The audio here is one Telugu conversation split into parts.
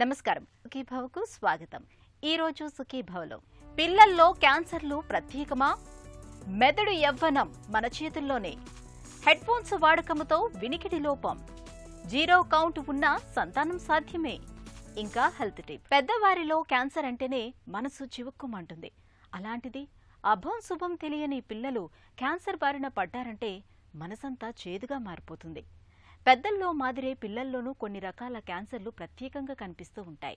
నమస్కారం. సుఖీభవకు స్వాగతం. ఈ రోజు సుఖీభవలో పిల్లల్లో క్యాన్సర్లు ప్రత్యేకమా? మెదడు యవ్వనం మన చేతుల్లోనే. హెడ్ ఫోన్స్ వాడకంతో వినికిడి లోపం. జీరో కౌంట్ ఉన్నా సంతానం సాధ్యమే. ఇంకా హెల్త్ టిప్. పెద్దవారిలో క్యాన్సర్ అంటేనే మనసు చివుక్కుమంటుంది. అలాంటిది అభం శుభం తెలియని పిల్లలు క్యాన్సర్ బారిన పడ్డారంటే మనసంతా చేదుగా మారిపోతుంది. పెద్దల్లో మాదిరే పిల్లల్లోనూ కొన్ని రకాల క్యాన్సర్లు ప్రత్యేకంగా కనిపిస్తూ ఉంటాయి.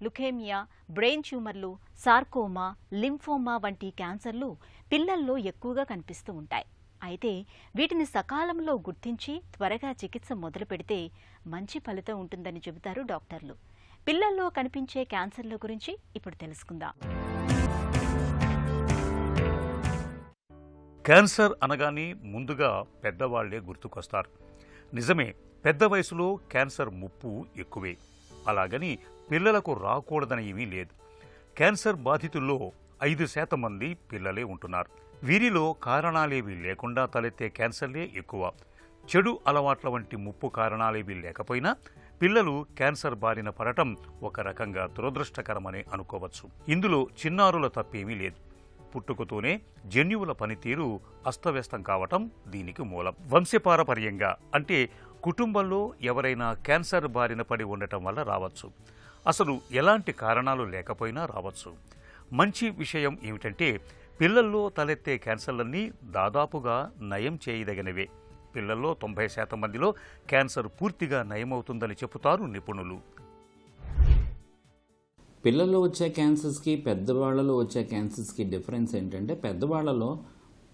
లుకేమియా, బ్రెయిన్ ట్యూమర్లు, సార్కోమా, లింఫోమా వంటి క్యాన్సర్లు పిల్లల్లో ఎక్కువగా కనిపిస్తూ ఉంటాయి. అయితే వీటిని సకాలంలో గుర్తించి త్వరగా చికిత్స మొదలు పెడితే మంచి ఫలితం ఉంటుందని చెబుతారు డాక్టర్లు. పిల్లల్లో కనిపించే క్యాన్సర్ల గురించి ఇప్పుడు తెలుసుకుందాం. క్యాన్సర్ అనగానే ముందుగా పెద్దవాళ్లే గుర్తుకొస్తారు. నిజమే, పెద్ద వయసులో క్యాన్సర్ ముప్పు ఎక్కువే. అలాగని పిల్లలకు రాకూడదని ఏమీ లేదు. క్యాన్సర్ బాధితుల్లో 5% మంది పిల్లలే ఉంటున్నారు. వీరిలో కారణాలేవీ లేకుండా తలెత్తే క్యాన్సర్లే ఎక్కువ. చెడు అలవాట్ల వంటి ముప్పు కారణాలేవీ లేకపోయినా పిల్లలు క్యాన్సర్ బారిన పడటం ఒక రకంగా దురదృష్టకరమని అనుకోవచ్చు. ఇందులో చిన్నారుల తప్పేమీ లేదు. పుట్టుకతోనే జన్యువుల పనితీరు అస్తవ్యస్తం కావటం దీనికి మూలం. వంశపారపర్యంగా అంటే కుటుంబంలో ఎవరైనా క్యాన్సర్ బారిన పడి ఉండటం వల్ల రావచ్చు. అసలు ఎలాంటి కారణాలు లేకపోయినా రావచ్చు. మంచి విషయం ఏమిటంటే పిల్లల్లో తలెత్తే క్యాన్సర్లన్నీ దాదాపుగా నయం చేయదగినవే. పిల్లల్లో 90% మందిలో క్యాన్సర్ పూర్తిగా నయమవుతుందని చెబుతారు నిపుణులు. పిల్లల్లో వచ్చే క్యాన్సర్స్కి పెద్దవాళ్లలో వచ్చే క్యాన్సర్స్కి డిఫరెన్స్ ఏంటంటే పెద్దవాళ్లలో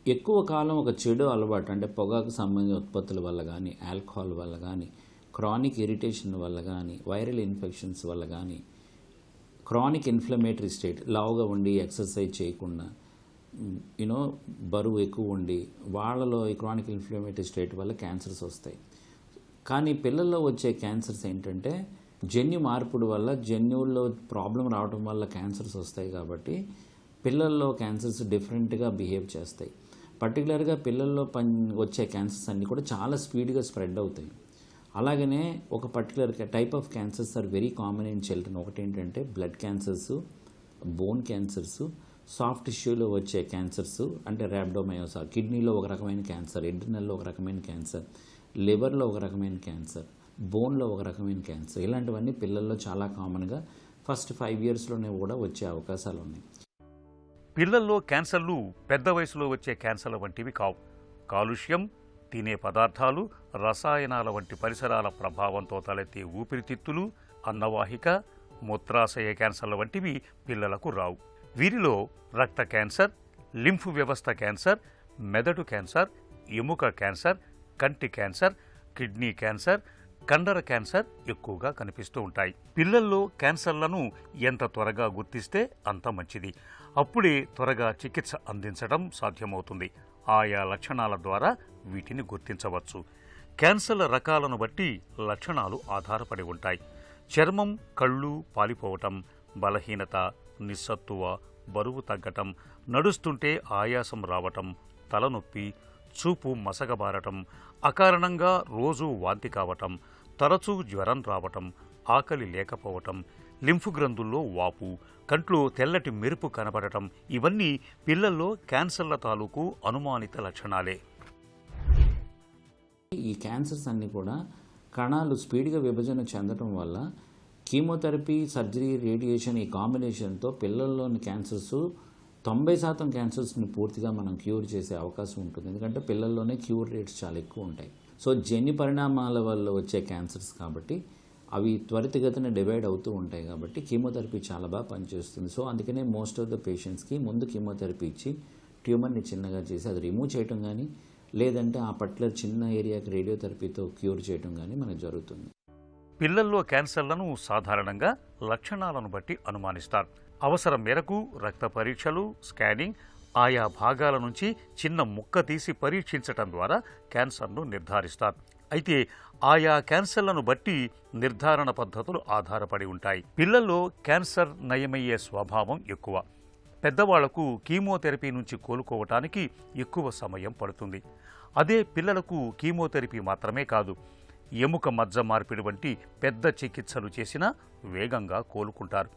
ఎక్కువ కాలం ఒక చెడు అలవాటు అంటే పొగాకు సంబంధించిన ఉత్పత్తుల వల్ల కానీ, ఆల్కహాల్ వల్ల కానీ, క్రానిక్ ఇరిటేషన్ వల్ల కానీ, వైరల్ ఇన్ఫెక్షన్స్ వల్ల కానీ, క్రానిక్ ఇన్ఫ్లమేటరీ స్టేట్ లావుగా ఉండి ఎక్సర్సైజ్ చేయకుండా బరువు ఎక్కువ ఉండి వాళ్ళలో ఈ క్రానిక్ ఇన్ఫ్లమేటరీ స్టేట్ వల్ల క్యాన్సర్స్ వస్తాయి. కానీ పిల్లల్లో వచ్చే క్యాన్సర్స్ ఏంటంటే జన్యు మార్పుడు వల్ల జన్యువుల్లో ప్రాబ్లం రావడం వల్ల క్యాన్సర్స్ వస్తాయి. కాబట్టి పిల్లల్లో క్యాన్సర్స్ డిఫరెంట్గా బిహేవ్ చేస్తాయి. పర్టికులర్గా పిల్లల్లో వచ్చే క్యాన్సర్స్ అన్నీ కూడా చాలా స్పీడ్గా స్ప్రెడ్ అవుతాయి. అలాగనే ఒక particular type of cancers are very common in children. ఒకటి ఏంటంటే blood cancers, bone cancers, soft టిష్యూలో వచ్చే క్యాన్సర్స్ అంటే ర్యాబ్డోమయోసా, కిడ్నీలో ఒక రకమైన క్యాన్సర్, ఎడ్రినల్లో ఒక రకమైన క్యాన్సర్, లివర్లో ఒక రకమైన క్యాన్సర్, బోన్లో ఒక రకమైన క్యాన్సర్. ఇలాంటివన్నీ పిల్లల్లో చాలా కామన్గా ఫస్ట్ 5 yearsలోనే కూడా వచ్చే అవకాశాలు ఉన్నాయి. పిల్లల్లో క్యాన్సర్లు పెద్ద వయసులో వచ్చే క్యాన్సర్ల వంటివి కావు. కాలుష్యం, తినే పదార్థాలు, రసాయనాల వంటి పరిసరాల ప్రభావంతో తలెత్తే ఊపిరితిత్తులు, అన్నవాహిక, మూత్రాశయ క్యాన్సర్ల వంటివి పిల్లలకు రావు. వీరిలో రక్త క్యాన్సర్, లింఫ్ వ్యవస్థ క్యాన్సర్, మెదడు క్యాన్సర్, ఎముక క్యాన్సర్, కంటి క్యాన్సర్, కిడ్నీ క్యాన్సర్, కండర క్యాన్సర్ ఎక్కువగా కనిపిస్తూ ఉంటాయి. పిల్లల్లో క్యాన్సర్లను ఎంత త్వరగా గుర్తిస్తే అంత మంచిది. అప్పుడే త్వరగా చికిత్స అందించడం సాధ్యమవుతుంది. ఆయా లక్షణాల ద్వారా వీటిని గుర్తించవచ్చు. క్యాన్సర్ల రకాలను బట్టి లక్షణాలు ఆధారపడి ఉంటాయి. చర్మం, కళ్ళు పాలిపోవటం, బలహీనత, నిస్సత్తువ, బరువు తగ్గటం, నడుస్తుంటే ఆయాసం రావటం, తలనొప్పి, చూపు మసకబారటం, అకారణంగా రోజూ వాంతి కావటం, తరచూ జ్వరం రావటం, ఆకలి లేకపోవటం, లింఫ్ గ్రంథుల్లో వాపు, కంట్లో తెల్లటి మెరుపు కనబడటం ఇవన్నీ పిల్లల్లో క్యాన్సర్ల తాలూకు అనుమానిత లక్షణాలే. ఈ క్యాన్సర్స్ అన్నీ కూడా కణాలు స్పీడ్గా విభజన చెందటం వల్ల కీమోథెరపీ, సర్జరీ, రేడియేషన్ ఈ కాంబినేషన్తో పిల్లల్లోని క్యాన్సర్స్ 90% క్యాన్సర్స్ని పూర్తిగా మనం క్యూర్ చేసే అవకాశం ఉంటుంది. ఎందుకంటే పిల్లల్లోనే క్యూర్ రేట్స్ చాలా ఎక్కువ ఉంటాయి. సో జన్యు పరిణామాల వల్ల వచ్చే క్యాన్సర్స్ కాబట్టి అవి త్వరితగతిన డివైడ్ అవుతూ ఉంటాయి. కాబట్టి కీమోథెరపీ చాలా బాగా పనిచేస్తుంది. సో అందుకనే మోస్ట్ ఆఫ్ ద పేషెంట్స్కి ముందు కీమోథెరపీ ఇచ్చి ట్యూమర్ని చిన్నగా చేసి అది రిమూవ్ చేయటం కానీ, లేదంటే ఆ పర్టికులర్ చిన్న ఏరియాకి రేడియోథెరపీతో క్యూర్ చేయటం కానీ మనకు జరుగుతుంది. పిల్లల్లో క్యాన్సర్లను సాధారణంగా లక్షణాలను బట్టి అనుమానిస్తారు. అవసరం మేరకు రక్త పరీక్షలు, స్కానింగ్, ఆయా భాగాల నుంచి చిన్న ముక్క తీసి పరీక్షించటం ద్వారా క్యాన్సర్ను నిర్ధారిస్తారు. అయితే ఆయా క్యాన్సర్లను బట్టి నిర్ధారణ పద్ధతులు ఆధారపడి ఉంటాయి. పిల్లల్లో క్యాన్సర్ నయమయ్యే స్వభావం ఎక్కువ. పెద్దవాళ్లకు కీమోథెరపీ నుంచి కోలుకోవటానికి ఎక్కువ సమయం పడుతుంది. అదే పిల్లలకు కీమోథెరపీ మాత్రమే కాదు, ఎముక మజ్జ మార్పిడి వంటి పెద్ద చికిత్సలు చేసినా వేగంగా కోలుకుంటారు.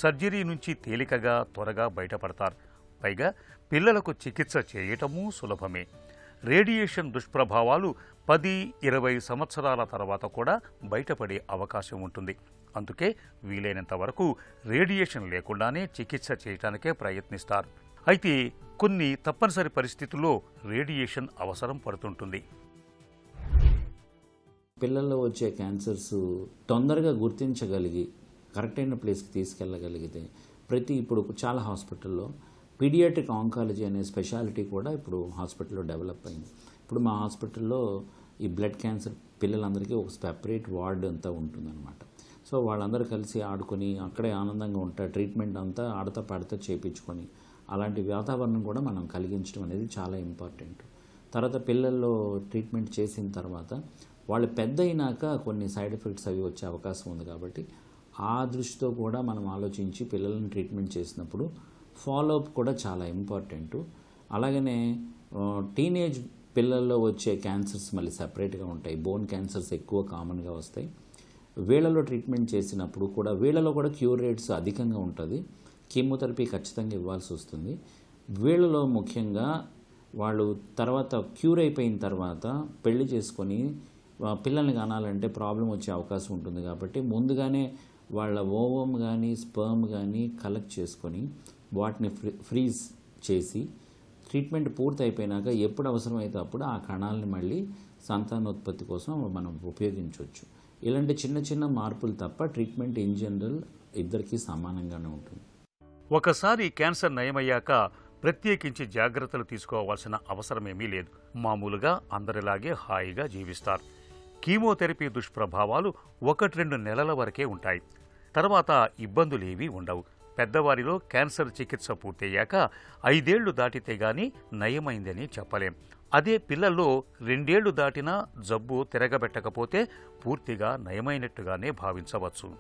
సర్జరీ నుంచి తేలికగా త్వరగా బయటపడతారు. పైగా పిల్లలకు చికిత్స చేయటమూ సులభమే. రేడియేషన్ దుష్ప్రభావాలు 10-20 సంవత్సరాల తర్వాత కూడా బయటపడే అవకాశం ఉంటుంది. అందుకే వీలైనంత వరకు రేడియేషన్ లేకుండానే చికిత్స చేయటానికే ప్రయత్నిస్తారు. అయితే కొన్ని తప్పనిసరి పరిస్థితుల్లో రేడియేషన్ అవసరం పడుతుంటుంది. పిల్లల్లో వచ్చే క్యాన్సర్స్ తొందరగా గుర్తించగలిగి కరెక్ట్ అయిన ప్లేస్కి తీసుకెళ్ళగలిగితే ఇప్పుడు చాలా హాస్పిటల్లో పీడియాట్రిక్ ఆంకాలజీ అనే స్పెషాలిటీ కూడా ఇప్పుడు హాస్పిటల్లో డెవలప్ అయింది. ఇప్పుడు మా హాస్పిటల్లో ఈ బ్లడ్ క్యాన్సర్ పిల్లలందరికీ ఒక సెపరేట్ వార్డ్ అంతా ఉంటుందన్నమాట. సో వాళ్ళందరూ కలిసి ఆడుకొని అక్కడే ఆనందంగా ఉంటారు. ట్రీట్మెంట్ అంతా ఆడతా పాడుతూ చేయించుకొని అలాంటి వాతావరణం కూడా మనం కలిగించడం అనేది చాలా ఇంపార్టెంట్. తర్వాత పిల్లల్లో ట్రీట్మెంట్ చేసిన తర్వాత వాళ్ళు పెద్ద అయినాక కొన్ని సైడ్ ఎఫెక్ట్స్ అవి వచ్చే అవకాశం ఉంది. కాబట్టి ఆ దృష్టితో కూడా మనం ఆలోచించి పిల్లల్ని ట్రీట్మెంట్ చేసినప్పుడు ఫాలోఅప్ కూడా చాలా ఇంపార్టెంట్. అలాగనే టీనేజ్ పిల్లల్లో వచ్చే క్యాన్సర్స్ మళ్ళీ సపరేట్గా ఉంటాయి. బోన్ క్యాన్సర్స్ ఎక్కువ కామన్గా వస్తాయి. వీళ్ళలో ట్రీట్మెంట్ చేసినప్పుడు కూడా వీళ్ళలో కూడా క్యూర్ రేట్స్ అధికంగా ఉంటుంది. కీమోథెరపీ ఖచ్చితంగా ఇవ్వాల్సి వస్తుంది. వీళ్ళలో ముఖ్యంగా వాళ్ళు తర్వాత క్యూర్ అయిపోయిన తర్వాత పెళ్లి చేసుకొని పిల్లల్ని కనాలంటే ప్రాబ్లం వచ్చే అవకాశం ఉంటుంది. కాబట్టి ముందుగానే వాళ్ళ ఓవం కానీ స్పర్మ్ కానీ కలెక్ట్ చేసుకొని వాటిని ఫ్రీజ్ చేసి ట్రీట్మెంట్ పూర్తి అయిపోయినాక ఎప్పుడు అవసరమైతే అప్పుడు ఆ కణాలని మళ్ళీ సంతానోత్పత్తి కోసం మనం ఉపయోగించవచ్చు. ఇలాంటి చిన్న చిన్న మార్పులు తప్ప ట్రీట్మెంట్ ఇన్ జనరల్ ఇద్దరికీ సమానంగానే ఉంటుంది. ఒకసారి క్యాన్సర్ నయమయ్యాక ప్రత్యేకించి జాగ్రత్తలు తీసుకోవాల్సిన అవసరమేమీ లేదు. మామూలుగా అందరిలాగే హాయిగా జీవిస్తారు. కీమోథెరపీ దుష్ప్రభావాలు 1-2 నెలల వరకే ఉంటాయి. తర్వాత ఇబ్బందులేవీ ఉండవు. పెద్దవారిలో క్యాన్సర్ చికిత్స పూర్తయ్యాక 5 ఏళ్లు దాటితే గానీ నయమైందని చెప్పలేం. అదే పిల్లల్లో 2 ఏళ్లు దాటినా జబ్బు తిరగబెట్టకపోతే పూర్తిగా నయమైనట్టుగానే భావించవచ్చు.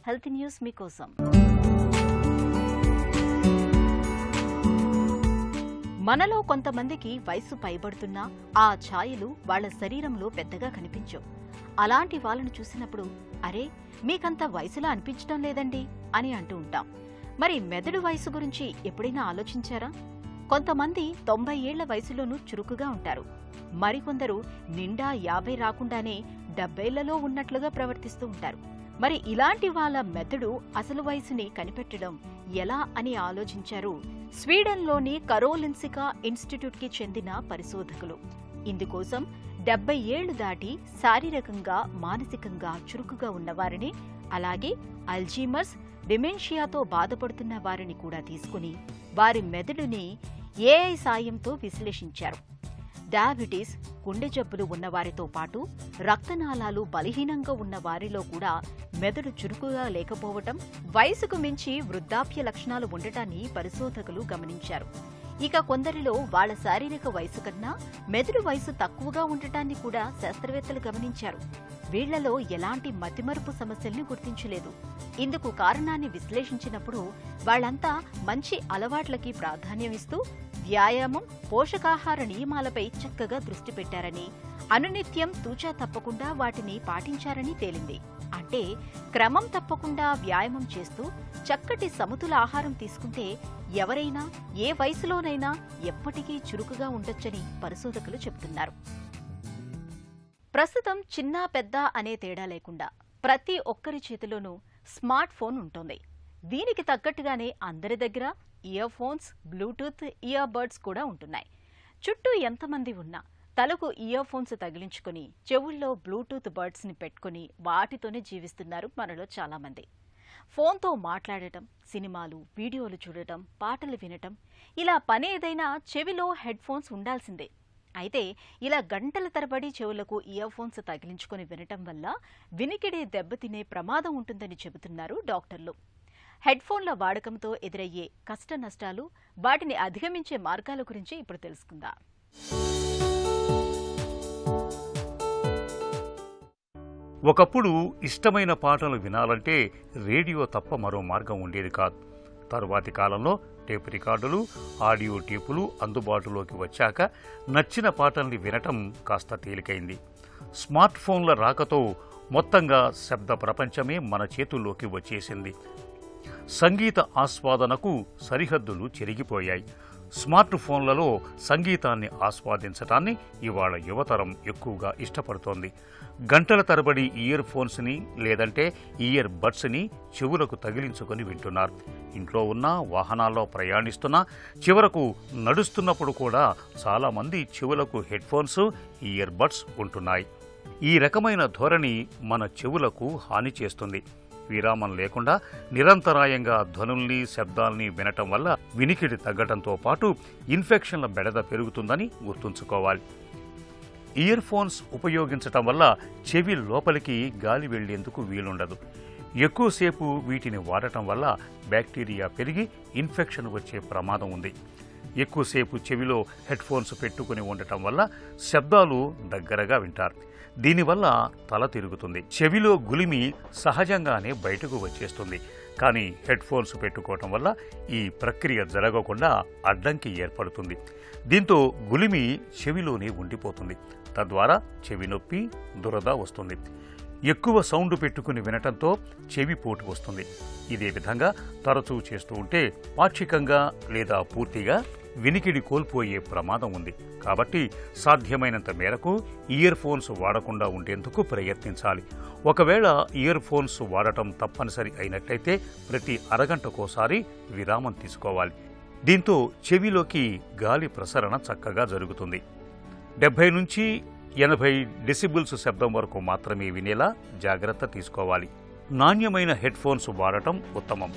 హెల్త్ న్యూస్ మీకోసం. మనలో కొంతమందికి వయసు పైబడుతున్నా ఆ ఛాయలు వాళ్ల శరీరంలో పెద్దగా కనిపించవు. అలాంటి వాళ్ళను చూసినప్పుడు అరే మీకంత వయసులా అనిపించడం లేదండి అని అంటూ ఉంటాం. మరి మెదడు వయసు గురించి ఎప్పుడైనా ఆలోచించారా? కొంతమంది 90 ఏళ్ల వయసులోనూ చురుకుగా ఉంటారు. మరికొందరు నిండా 50 రాకుండానే 70లలో ఉన్నట్లుగా ప్రవర్తిస్తూ ఉంటారు. మరి ఇలాంటి వాళ్ళ మెదడు అసలు వయసుని కనిపెట్టడం ఎలా అని ఆలోచించారు స్వీడన్లోని కరోలిన్సికా ఇన్స్టిట్యూట్కి చెందిన పరిశోధకులు. ఇందుకోసం 70 ఏళ్లు దాటి శారీరకంగా మానసికంగా చురుకుగా ఉన్నవారిని, అలాగే అల్జీమర్స్ డిమెన్షియాతో బాధపడుతున్న వారిని కూడా తీసుకుని వారి మెదడుని ఏఐ సాయంతో విశ్లేషించారు. డయాబెటీస్, గుండె జబ్బులు ఉన్నవారితో పాటు రక్తనాళాలు బలహీనంగా ఉన్న వారిలో కూడా మెదడు చురుకుగా లేకపోవటం, వయసుకు మించి వృద్ధాప్య లక్షణాలు ఉండటాన్ని పరిశోధకులు గమనించారు. ఇక కొందరిలో వాళ్ల శారీరక వయసు కన్నా మెదడు వయసు తక్కువగా ఉండటాన్ని కూడా శాస్త్రవేత్తలు గమనించారు. వీళ్లలో ఎలాంటి మతిమరుపు సమస్యల్ని గుర్తించలేదు. ఇందుకు కారణాన్ని విశ్లేషించినప్పుడు వాళ్లంతా మంచి అలవాట్లకి ప్రాధాన్యమిస్తూ వ్యాయామం, పోషకాహార నియమాలపై చక్కగా దృష్టి పెట్టారని, అనునిత్యం తూచా తప్పకుండా వాటిని పాటించారని తేలింది. అంటే క్రమం తప్పకుండా వ్యాయామం చేస్తూ చక్కటి సమతుల ఆహారం తీసుకుంటే ఎవరైనా ఏ వయసులోనైనా ఎప్పటికీ చురుకుగా ఉండొచ్చని పరిశోధకులు చెబుతున్నారు. ప్రస్తుతం చిన్న పెద్ద అనే తేడా లేకుండా ప్రతి ఒక్కరి చేతిలోనూ స్మార్ట్ ఫోన్ ఉంటుంది. దీనికి తగ్గట్టుగానే అందరి దగ్గర ear phones, Bluetooth ear buds కూడా ఉంటున్నాయి. చుట్టూ ఎంతమంది ఉన్నా తలకు ఇయర్ ఫోన్స్ తగిలించుకుని చెవుల్లో బ్లూటూత్ బడ్స్ ని పెట్టుకుని వాటితోనే జీవిస్తున్నారు మనలో చాలా మంది. ఫోన్తో మాట్లాడటం, సినిమాలు, వీడియోలు చూడటం, పాటలు వినటం, ఇలా పని ఏదైనా చెవిలో హెడ్ ఫోన్స్ ఉండాల్సిందే. అయితే ఇలా గంటల తరబడి చెవులకు ఇయర్ ఫోన్స్ తగిలించుకుని వినటం వల్ల వినికిడి దెబ్బతినే ప్రమాదం ఉంటుందని చెబుతున్నారు డాక్టర్లు. హెడ్ ఫోన్ల వాడకంతో ఎదురయ్యే కష్ట నష్టాలు, వాటిని అధిగమించే మార్గాల గురించి ఇప్పుడు తెలుసుకుందాం. ఒకప్పుడు ఇష్టమైన పాటలు వినాలంటే రేడియో తప్ప మరో మార్గం ఉండేది కాదు. తరువాతి కాలంలో టేప్ రికార్డులు, ఆడియో టేపులు అందుబాటులోకి వచ్చాక నచ్చిన పాటల్ని వినటం కాస్త తేలికైంది. స్మార్ట్ ఫోన్ల రాకతో మొత్తంగా శబ్ద ప్రపంచమే మన చేతుల్లోకి వచ్చేసింది. సంగీత ఆస్వాదనకు సరిహద్దులు చెరిగిపోయాయి. స్మార్ట్ ఫోన్లలో సంగీతాన్ని ఆస్వాదించటాన్ని ఇవాళ యువతరం ఎక్కువగా ఇష్టపడుతోంది. గంటల తరబడి ఇయర్ ఫోన్స్ని లేదంటే ఇయర్ బడ్స్ని చెవులకు తగిలించుకొని వింటున్నారు. ఇంట్లో ఉన్నా, వాహనాల్లో ప్రయాణిస్తున్నా, చివరకు నడుస్తున్నప్పుడు కూడా చాలామంది చెవులకు హెడ్ ఫోన్స్, ఇయర్ బడ్స్ ఉంటున్నాయి. ఈ రకమైన ధోరణి మన చెవులకు హాని చేస్తుంది. విరామం లేకుండా నిరంతరాయంగా ధ్వనుల్ని, శబ్దాల్ని వినటం వల్ల వినికిడి తగ్గటంతో పాటు ఇన్ఫెక్షన్ల బెడద పెరుగుతుందని గుర్తుంచుకోవాలి. ఇయర్ ఫోన్స్ ఉపయోగించటం వల్ల చెవి లోపలికి గాలి వెళ్లేందుకు వీలుండదు. ఎక్కువసేపు వీటిని వాడటం వల్ల బ్యాక్టీరియా పెరిగి ఇన్ఫెక్షన్ వచ్చే ప్రమాదం ఉంది. ఎక్కువసేపు చెవిలో హెడ్ ఫోన్స్ పెట్టుకుని ఉండటం వల్ల శబ్దాలు దగ్గరగా వింటారు. దీనివల్ల తల తిరుగుతుంది. చెవిలో గులిమి సహజంగానే బయటకు వచ్చేస్తుంది. కానీ హెడ్ ఫోన్స్ పెట్టుకోవటం వల్ల ఈ ప్రక్రియ జరగకుండా అడ్డంకి ఏర్పడుతుంది. దీంతో గులిమి చెవిలోనే ఉండిపోతుంది. తద్వారా చెవి నొప్పి, దురద వస్తుంది. ఎక్కువ సౌండ్ పెట్టుకుని వినటంతో చెవి పోటు వస్తుంది. ఇదే విధంగా తరచూ చేస్తూ ఉంటే పాక్షికంగా లేదా పూర్తిగా వినికిడి కోల్పోయే ప్రమాదం ఉంది. కాబట్టి సాధ్యమైనంత మేరకు ఇయర్ ఫోన్స్ వాడకుండా ఉండేందుకు ప్రయత్నించాలి. ఒకవేళ ఇయర్ ఫోన్స్ వాడటం తప్పనిసరి అయినట్లయితే ప్రతి అరగంటకోసారి విరామం తీసుకోవాలి. దీంతో చెవిలోకి గాలి ప్రసరణ చక్కగా జరుగుతుంది. 70 నుంచి 80 డెసిబుల్స్ శబ్దం వరకు మాత్రమే వినేలా జాగ్రత్త తీసుకోవాలి. నాణ్యమైన హెడ్ ఫోన్స్ వాడటం ఉత్తమం.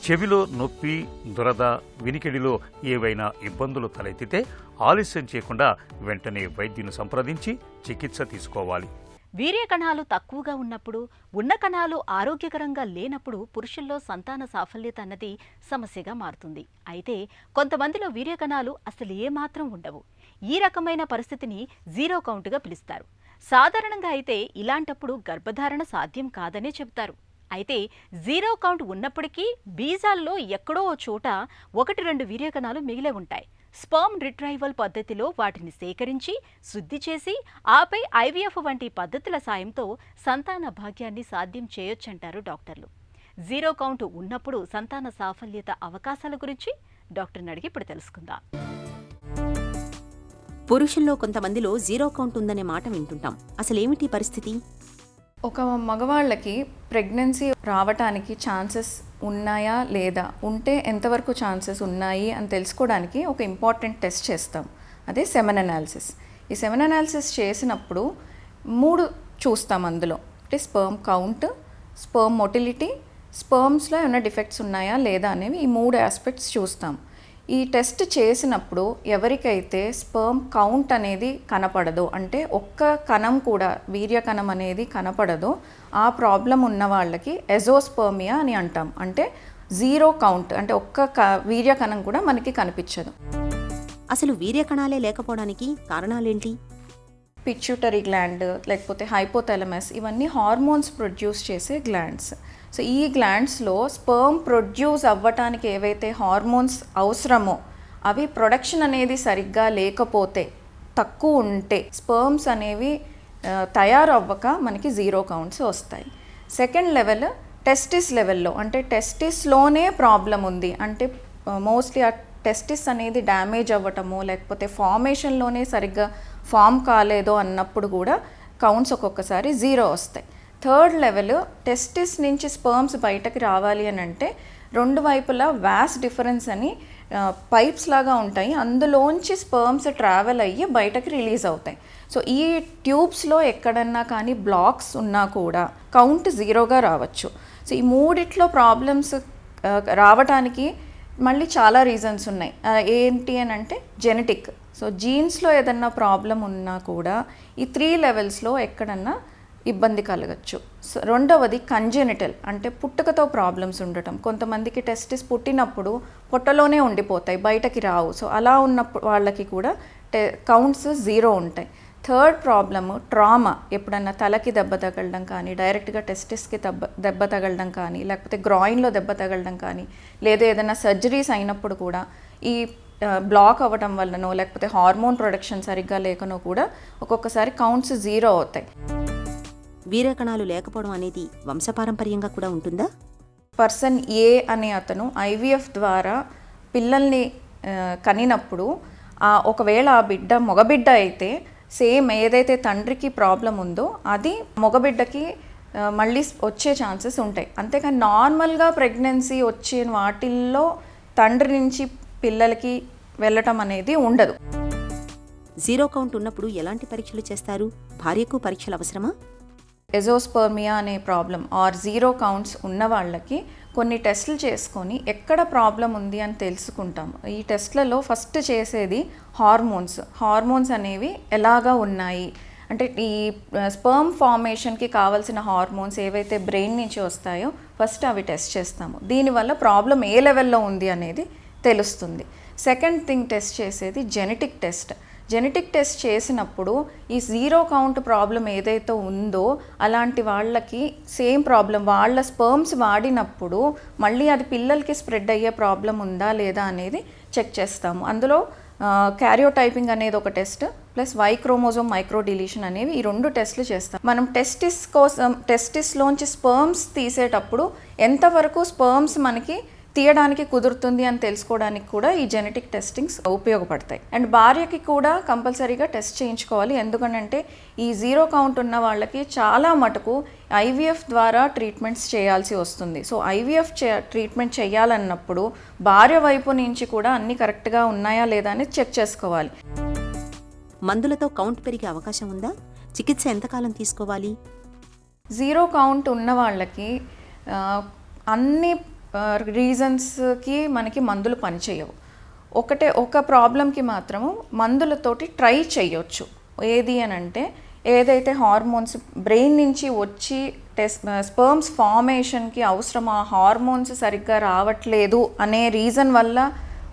చెవిలో నొప్పి, దురద, వినికిడిలో ఏవైనా ఇబ్బందులు తలెత్తితే ఆలస్యం చేయకుండా వెంటనే వైద్యుని సంప్రదించి చికిత్స తీసుకోవాలి. వీర్య కణాలు తక్కువగా ఉన్నప్పుడు, ఉన్న కణాలు ఆరోగ్యకరంగా లేనప్పుడు పురుషుల్లో సంతాన సాఫల్యత అన్నది సమస్యగా మారుతుంది. అయితే కొంతమందిలో వీర్య కణాలు అసలు ఏమాత్రం ఉండవు. ఈ రకమైన పరిస్థితిని జీరో కౌంట్గా పిలుస్తారు. సాధారణంగా అయితే ఇలాంటప్పుడు గర్భధారణ సాధ్యం కాదనే చెబుతారు. అయితే జీరో కౌంట్ ఉన్నప్పటికీ బీజాల్లో ఎక్కడో ఓ చోట 1-2 వీర్యకణాలు మిగిలే ఉంటాయి. స్పర్మ్ రిట్రైవల్ పద్ధతిలో వాటిని సేకరించి శుద్ధి చేసి ఆపై ఐవీఎఫ్ వంటి పద్ధతుల సాయంతో సంతాన భాగ్యాన్ని సాధ్యం చేయొచ్చంటారు డాక్టర్లు. జీరో కౌంట్ ఉన్నప్పుడు సంతాన సాఫల్యత అవకాశాల గురించి డాక్టర్ని అడిగి ఇప్పుడు తెలుసుకుందాం. పురుషుల్లో కొంతమందిలో జీరో కౌంట్ ఉందనే మాట వింటుంటాం. అసలేమిటి పరిస్థితి? ఒక మగవాళ్ళకి ప్రెగ్నెన్సీ రావటానికి ఛాన్సెస్ ఉన్నాయా లేదా, ఉంటే ఎంతవరకు ఛాన్సెస్ ఉన్నాయి అని తెలుసుకోవడానికి ఒక ఇంపార్టెంట్ టెస్ట్ చేస్తాం. అదే సెమెన్ అనాలిసిస్. ఈ సెమెన్ అనాలిసిస్ చేసినప్పుడు 3 చూస్తాం. అందులో అంటే స్పర్మ్ కౌంట్, స్పర్మ్ మొటిలిటీ, స్పర్మ్స్లో ఏమైనా డిఫెక్ట్స్ ఉన్నాయా లేదా అనేవి ఈ 3 ఆస్పెక్ట్స్ చూస్తాం. ఈ టెస్ట్ చేసినప్పుడు ఎవరికైతే స్పర్మ్ కౌంట్ అనేది కనపడదో, అంటే ఒక్క కణం కూడా వీర్య కణం అనేది కనపడదో, ఆ ప్రాబ్లం ఉన్న వాళ్ళకి ఎజోస్పర్మియా అని అంటాం. అంటే జీరో కౌంట్, అంటే ఒక్క వీర్య కణం కూడా మనకి కనిపించదు. అసలు వీర్య కణాలే లేకపోవడానికి కారణాలేంటి? పిట్యూటరీ గ్లాండ్ లేకపోతే హైపోథాలమస్, ఇవన్నీ హార్మోన్స్ ప్రొడ్యూస్ చేసే గ్లాండ్స్. సో ఈ గ్లాండ్స్లో స్పర్మ్ ప్రొడ్యూస్ అవ్వటానికి ఏవైతే హార్మోన్స్ అవసరమో అవి ప్రొడక్షన్ అనేది సరిగ్గా లేకపోతే, తక్కువ ఉంటే స్పర్మ్స్ అనేవి తయారవ్వక మనకి జీరో కౌంట్స్ వస్తాయి. సెకండ్ లెవెల్ టెస్టిస్ లెవెల్లో, అంటే టెస్టిస్లోనే ప్రాబ్లం ఉంది, అంటే మోస్ట్లీ ఆ టెస్టిస్ అనేది డ్యామేజ్ అవ్వటము లేకపోతే ఫార్మేషన్లోనే సరిగ్గా ఫామ్ కాలేదో అన్నప్పుడు కూడా కౌంట్స్ ఒక్కొక్కసారి జీరో వస్తాయి. థర్డ్ లెవెల్ టెస్టిస్ నుంచి స్పర్మ్స్ బయటకి రావాలి అని అంటే 2 వైపులా వాస్ డిఫరెన్స్ అని పైప్స్ లాగా ఉంటాయి. అందులోంచి స్పర్మ్స్ ట్రావెల్ అయ్యి బయటకి రిలీజ్ అవుతాయి. సో ఈ ట్యూబ్స్లో ఎక్కడన్నా కానీ బ్లాక్స్ ఉన్నా కూడా కౌంట్ జీరోగా రావచ్చు. సో ఈ 3 ప్రాబ్లమ్స్ రావడానికి మళ్ళీ చాలా రీజన్స్ ఉన్నాయి. ఏంటి అని అంటే జెనెటిక్. సో జీన్స్లో ఏదన్నా ప్రాబ్లం ఉన్నా కూడా ఈ 3 లెవెల్స్లో ఎక్కడన్నా ఇబ్బంది కలగచ్చు. సో రెండవది కంజెనిటల్, అంటే పుట్టుకతో ప్రాబ్లమ్స్ ఉండటం. కొంతమందికి టెస్టిస్ పుట్టినప్పుడు పొట్టలోనే ఉండిపోతాయి, బయటకి రావు. సో అలా ఉన్నప్పుడు వాళ్ళకి కూడా కౌంట్స్ జీరో ఉంటాయి. థర్డ్ ప్రాబ్లము ట్రామా, ఎప్పుడన్నా తలకి దెబ్బ తగలడం కానీ, డైరెక్ట్గా టెస్టిస్కి దెబ్బ తగలడం కానీ, లేకపోతే గ్రాయిన్లో దెబ్బ తగలడం కానీ, లేదా ఏదైనా సర్జరీస్ అయినప్పుడు కూడా ఈ బ్లాక్ అవ్వటం వల్లనో లేకపోతే హార్మోన్ ప్రొడక్షన్ సరిగ్గా లేకనో కూడా ఒక్కొక్కసారి కౌంట్స్ 0 అవుతాయి. వీర్యకణాలు లేకపోవడం అనేది వంశపారంపర్యంగా కూడా ఉంటుందా? పర్సన్ ఏ అనే అతను ఐవీఎఫ్ ద్వారా పిల్లల్ని కనినప్పుడు ఒకవేళ ఆ బిడ్డ మగబిడ్డ అయితే సేమ్ ఏదైతే తండ్రికి ప్రాబ్లం ఉందో అది మగబిడ్డకి మళ్ళీ వచ్చే ఛాన్సెస్ ఉంటాయి. అంతేకాని నార్మల్గా ప్రెగ్నెన్సీ వచ్చే వాటిల్లో తండ్రి నుంచి పిల్లలకి వెళ్ళటం అనేది ఉండదు. 0 కౌంట్ ఉన్నప్పుడు ఎలాంటి పరీక్షలు చేస్తారు? భార్యకు పరీక్షలు అవసరమా? ఎజోస్పర్మియా అనే ప్రాబ్లం ఆర్ 0 కౌంట్స్ ఉన్న వాళ్ళకి కొన్ని టెస్టులు చేసుకొని ఎక్కడ ప్రాబ్లం ఉంది అని తెలుసుకుంటాం. ఈ టెస్ట్లలో ఫస్ట్ చేసేది హార్మోన్స్ అనేవి ఎలాగా ఉన్నాయి అంటే ఈ స్పర్మ్ ఫార్మేషన్కి కావాల్సిన హార్మోన్స్ ఏవైతే బ్రెయిన్ నుంచి వస్తాయో ఫస్ట్ అవి టెస్ట్ చేస్తాము. దీనివల్ల ప్రాబ్లం ఏ లెవెల్లో ఉంది అనేది తెలుస్తుంది. సెకండ్ థింగ్ టెస్ట్ చేసేది జెనెటిక్ టెస్ట్ చేసినప్పుడు ఈ 0 కౌంట్ ప్రాబ్లం ఏదైతే ఉందో అలాంటి వాళ్ళకి సేమ్ ప్రాబ్లం వాళ్ళ స్పర్మ్స్ వాడినప్పుడు మళ్ళీ అది పిల్లలకి స్ప్రెడ్ అయ్యే ప్రాబ్లం ఉందా లేదా అనేది చెక్ చేస్తాము. అందులో క్యారియోటైపింగ్ అనేది ఒక test plus why chromosome micro deletion అనేవి ఈ 2 టెస్టులు చేస్తాం. మనం టెస్టిస్లోంచి స్పర్మ్స్ తీసేటప్పుడు ఎంతవరకు స్పర్మ్స్ మనకి తీయడానికి కుదురుతుంది అని తెలుసుకోవడానికి కూడా ఈ జెనెటిక్ టెస్టింగ్స్ ఉపయోగపడతాయి. అండ్ భార్యకి కూడా కంపల్సరీగా టెస్ట్ చేయించుకోవాలి. ఎందుకంటే ఈ 0 కౌంట్ ఉన్న వాళ్ళకి చాలా మటుకు ఐవీఎఫ్ ద్వారా ట్రీట్మెంట్స్ చేయాల్సి వస్తుంది. సో ఐవీఎఫ్ ట్రీట్మెంట్ చేయాలన్నప్పుడు భార్య వైపు నుంచి కూడా అన్నీ కరెక్ట్గా ఉన్నాయా లేదా అని చెక్ చేసుకోవాలి. మందులతో కౌంట్ పెరిగే అవకాశం ఉందా? చికిత్స ఎంతకాలం తీసుకోవాలి? 0 కౌంట్ ఉన్న వాళ్ళకి అన్ని రీజన్స్కి మనకి మందులు పనిచేయవు. ఒక ప్రాబ్లంకి మాత్రము మందులతోటి ట్రై చేయొచ్చు. ఏది అని అంటే ఏదైతే హార్మోన్స్ బ్రెయిన్ నుంచి వచ్చి స్పర్మ్స్ ఫార్మేషన్కి అవసరం ఆ హార్మోన్స్ సరిగ్గా రావట్లేదు అనే రీజన్ వల్ల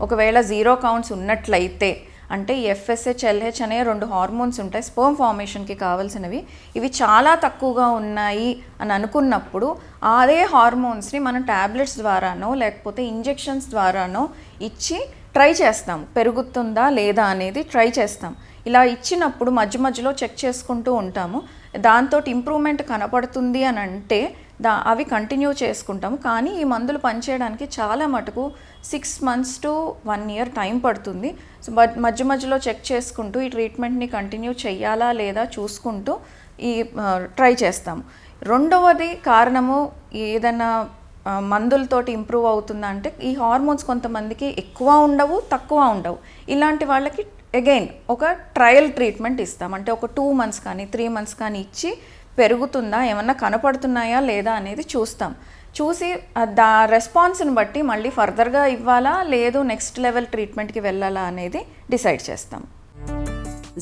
ఒకవేళ 0 కౌంట్స్ ఉన్నట్లయితే అంటే FSH, LH అనే 2 హార్మోన్స్ ఉంటాయి స్పర్మ్ ఫార్మేషన్కి కావాల్సినవి. ఇవి చాలా తక్కువగా ఉన్నాయి అని అనుకున్నప్పుడు అదే హార్మోన్స్ని మనం ట్యాబ్లెట్స్ ద్వారానో లేకపోతే ఇంజెక్షన్స్ ద్వారానో ఇచ్చి ట్రై చేస్తాం. పెరుగుతుందా లేదా అనేది ట్రై చేస్తాం. ఇలా ఇచ్చినప్పుడు మధ్యలో చెక్ చేసుకుంటూ ఉంటాము. దాంతో ఇంప్రూవ్మెంట్ కనపడుతుంది అని అంటే అవి కంటిన్యూ చేసుకుంటాము. కానీ ఈ మందులు పనిచేయడానికి చాలా మటుకు 6 months to 1 year టైం పడుతుంది. సో మధ్యలో చెక్ చేసుకుంటూ ఈ ట్రీట్మెంట్ని కంటిన్యూ చేయాలా లేదా చూసుకుంటూ ఈ ట్రై చేస్తాము. రెండవది కారణము ఏదైనా మందులతోటి ఇంప్రూవ్ అవుతుందా అంటే ఈ హార్మోన్స్ కొంతమందికి ఎక్కువ ఉండవు, తక్కువ ఉండవు. ఇలాంటి వాళ్ళకి అగైన్ ఒక ట్రయల్ ట్రీట్మెంట్ ఇస్తాం. అంటే ఒక 2 months కానీ 3 months కానీ ఇచ్చి పెరుగుతుందా ఏమన్నా కనపడుతున్నాయా లేదా అనేది చూసి రెస్పాన్స్ని బట్టి మళ్ళీ ఫర్దర్గా ఇవ్వాలా లేదు నెక్స్ట్ లెవెల్ ట్రీట్మెంట్కి వెళ్ళాలా అనేది డిసైడ్ చేస్తాం.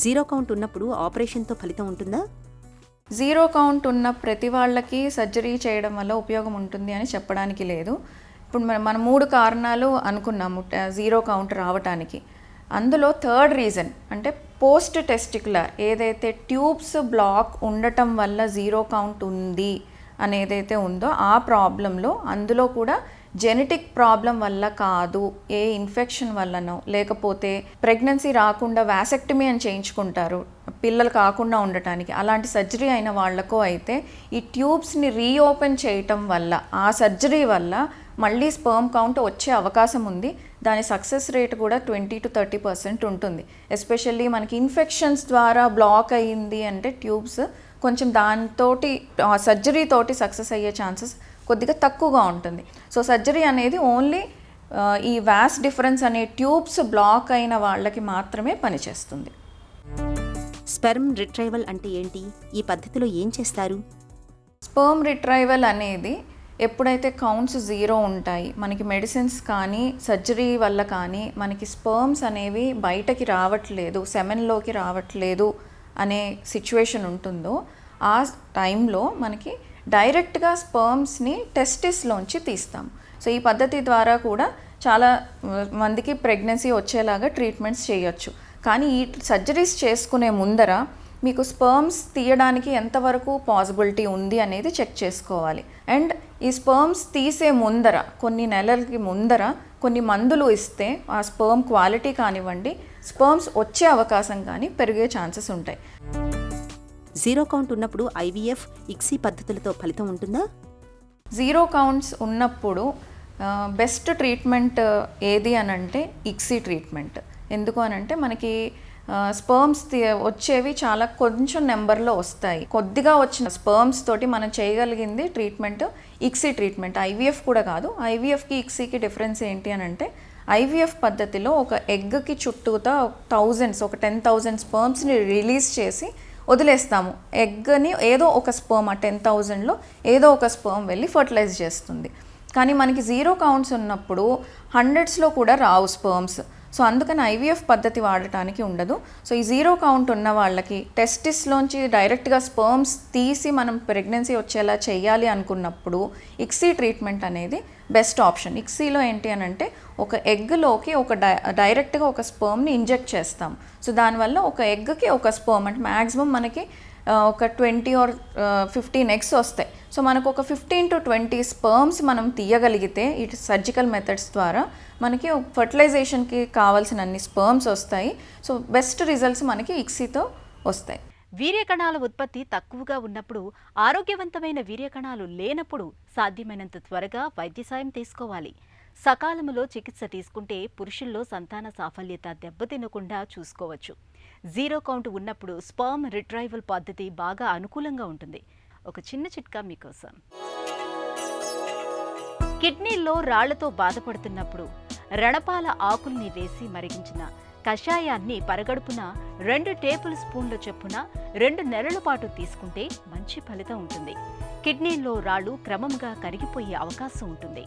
0 కౌంట్ ఉన్నప్పుడు ఆపరేషన్తో ఫలితం ఉంటుందా? 0 కౌంట్ ఉన్న ప్రతి వాళ్ళకి సర్జరీ చేయడం వల్ల ఉపయోగం ఉంటుంది అని చెప్పడానికి లేదు. ఇప్పుడు మనం 3 కారణాలు అనుకున్నాము 0 కౌంట్ రావటానికి. అందులో థర్డ్ రీజన్ అంటే పోస్ట్ టెస్టికులర్ ఏదైతే ట్యూబ్స్ బ్లాక్ ఉండటం వల్ల 0 కౌంట్ ఉంది అనేదైతే ఉందో ఆ ప్రాబ్లంలో అందులో కూడా జెనెటిక్ ప్రాబ్లం వల్ల కాదు, ఏ ఇన్ఫెక్షన్ వల్లనో లేకపోతే ప్రెగ్నెన్సీ రాకుండా వాసెక్టమీ అని చేయించుకుంటారు పిల్లలు కాకుండా ఉండటానికి. అలాంటి సర్జరీ అయిన వాళ్ళకో అయితే ఈ ట్యూబ్స్ని రీఓపెన్ చేయటం వల్ల ఆ సర్జరీ వల్ల మళ్ళీ స్పర్మ్ కౌంట్ వచ్చే అవకాశం ఉంది. దాని సక్సెస్ రేట్ కూడా 20 to 30% ఉంటుంది. ఎస్పెషల్లీ మనకి ఇన్ఫెక్షన్స్ ద్వారా బ్లాక్ అయ్యింది అంటే ట్యూబ్స్ కొంచెం దాంతోటి సర్జరీ తోటి సక్సెస్ అయ్యే ఛాన్సెస్ కొద్దిగా తక్కువగా ఉంటుంది. సో సర్జరీ అనేది ఓన్లీ ఈ వాస్ డిఫరెన్స్ అనే ట్యూబ్స్ బ్లాక్ అయిన వాళ్ళకి మాత్రమే పనిచేస్తుంది. స్పెర్మ్ రిట్రైవల్ అంటే ఏంటి? ఈ పద్ధతిలో ఏం చేస్తారు? స్పర్మ్ రిట్రైవల్ అనేది ఎప్పుడైతే కౌంట్స్ 0 ఉంటాయి, మనకి మెడిసిన్స్ కానీ సర్జరీ వల్ల కానీ మనకి స్పర్మ్స్ అనేవి బయటకి రావట్లేదు, సెమెన్లోకి రావట్లేదు అనే సిచ్యువేషన్ ఉంటుందో ఆ టైంలో మనకి డైరెక్ట్గా స్పర్మ్స్ని టెస్టిస్లోంచి తీస్తాం. సో ఈ పద్ధతి ద్వారా కూడా చాలా మందికి ప్రెగ్నెన్సీ వచ్చేలాగా ట్రీట్మెంట్స్ చేయొచ్చు. కానీ ఈ సర్జరీస్ చేసుకునే ముందర మీకు స్పర్మ్స్ తీయడానికి ఎంతవరకు పాసిబిలిటీ ఉంది అనేది చెక్ చేసుకోవాలి. అండ్ ఈ స్పర్మ్స్ తీసే ముందర కొన్ని నెలలకి ముందర కొన్ని మందులు ఇస్తే ఆ స్పర్మ్ క్వాలిటీ కానివ్వండి, స్పర్మ్స్ వచ్చే అవకాశం కానీ పెరిగే ఛాన్సెస్ ఉంటాయి. జీరో కౌంట్ ఉన్నప్పుడు ఐవీఎఫ్, ఇక్సీ పద్ధతులతో ఫలితం ఉంటుందా? జీరో కౌంట్స్ ఉన్నప్పుడు బెస్ట్ ట్రీట్మెంట్ ఏది అని అంటే ఇక్సీ ట్రీట్మెంట్. ఎందుకు అని అంటే మనకి స్పర్మ్స్ వచ్చేవి చాలా కొంచెం నెంబర్లో వస్తాయి. కొద్దిగా వచ్చిన స్పర్మ్స్ తోటి మనం చేయగలిగింది ట్రీట్మెంట్ ఇక్సీ ట్రీట్మెంట్. ఐవీఎఫ్ కూడా కాదు. ఐవీఎఫ్కి ఇక్సీకి డిఫరెన్స్ ఏంటి అని అంటే ఐవీఎఫ్ పద్ధతిలో ఒక ఎగ్కి చుట్టూతా ఒక 10,000 స్పర్మ్స్ని రిలీజ్ చేసి వదిలేస్తాము. ఎగ్ని ఏదో ఒక స్పర్మ్, ఆ 10,000లో ఏదో ఒక స్పర్మ్ వెళ్ళి ఫర్టిలైజ్ చేస్తుంది. కానీ మనకి జీరో కౌంట్స్ ఉన్నప్పుడు 100స్లో కూడా రావు స్పర్మ్స్. సో అందుకని ఐవీఎఫ్ పద్ధతి వాడటానికి ఉండదు. సో ఈ జీరో కౌంట్ ఉన్న వాళ్ళకి టెస్టిస్లోంచి డైరెక్ట్గా స్పర్మ్స్ తీసి మనం ప్రెగ్నెన్సీ వచ్చేలా చేయాలి అనుకున్నప్పుడు ఇక్సీ ట్రీట్మెంట్ అనేది బెస్ట్ ఆప్షన్. ఇక్సీలో ఏంటి అని అంటే ఒక ఎగ్లోకి డైరెక్ట్గా ఒక స్పర్మ్ని ఇంజెక్ట్ చేస్తాం. సో దానివల్ల ఒక ఎగ్కి ఒక స్పర్మ్ అంటే మ్యాక్సిమం మనకి ఒక 20 or 15 ఎగ్స్ వస్తాయి. సో మనకు ఒక 15 to 20 స్పర్మ్స్ మనం తీయగలిగితే ఈ సర్జికల్ మెథడ్స్ ద్వారా మనకి ఫర్టిలైజేషన్కి కావాల్సిన అన్ని స్పర్మ్స్ వస్తాయి. సో బెస్ట్ రిజల్ట్స్ మనకి ఇక్సీతో వస్తాయి. వీర్యకణాల ఉత్పత్తి తక్కువగా ఉన్నప్పుడు, ఆరోగ్యవంతమైన వీర్యకణాలు లేనప్పుడు సాధ్యమైనంత త్వరగా వైద్య సాయం తీసుకోవాలి. సకాలంలో చికిత్స తీసుకుంటే పురుషుల్లో సంతాన సాఫల్యత దెబ్బతినకుండా చూసుకోవచ్చు. జీరో కౌంట్ ఉన్నప్పుడు స్పర్మ్ రిట్రైవల్ పద్ధతి బాగా అనుకూలంగా ఉంటుంది. ఒక చిన్న చిట్కా మీకోసం. కిడ్నీల్లో రాళ్లతో బాధపడుతున్నప్పుడు రణపాల ఆకుల్ని వేసి మరిగించిన కషాయాన్ని పరగడుపున 2 టేబుల్ స్పూన్ల చొప్పున 2 నెలల పాటు తీసుకుంటే మంచి ఫలితం ఉంటుంది. కిడ్నీల్లో రాళ్లు క్రమంగా కరిగిపోయే అవకాశం ఉంటుంది.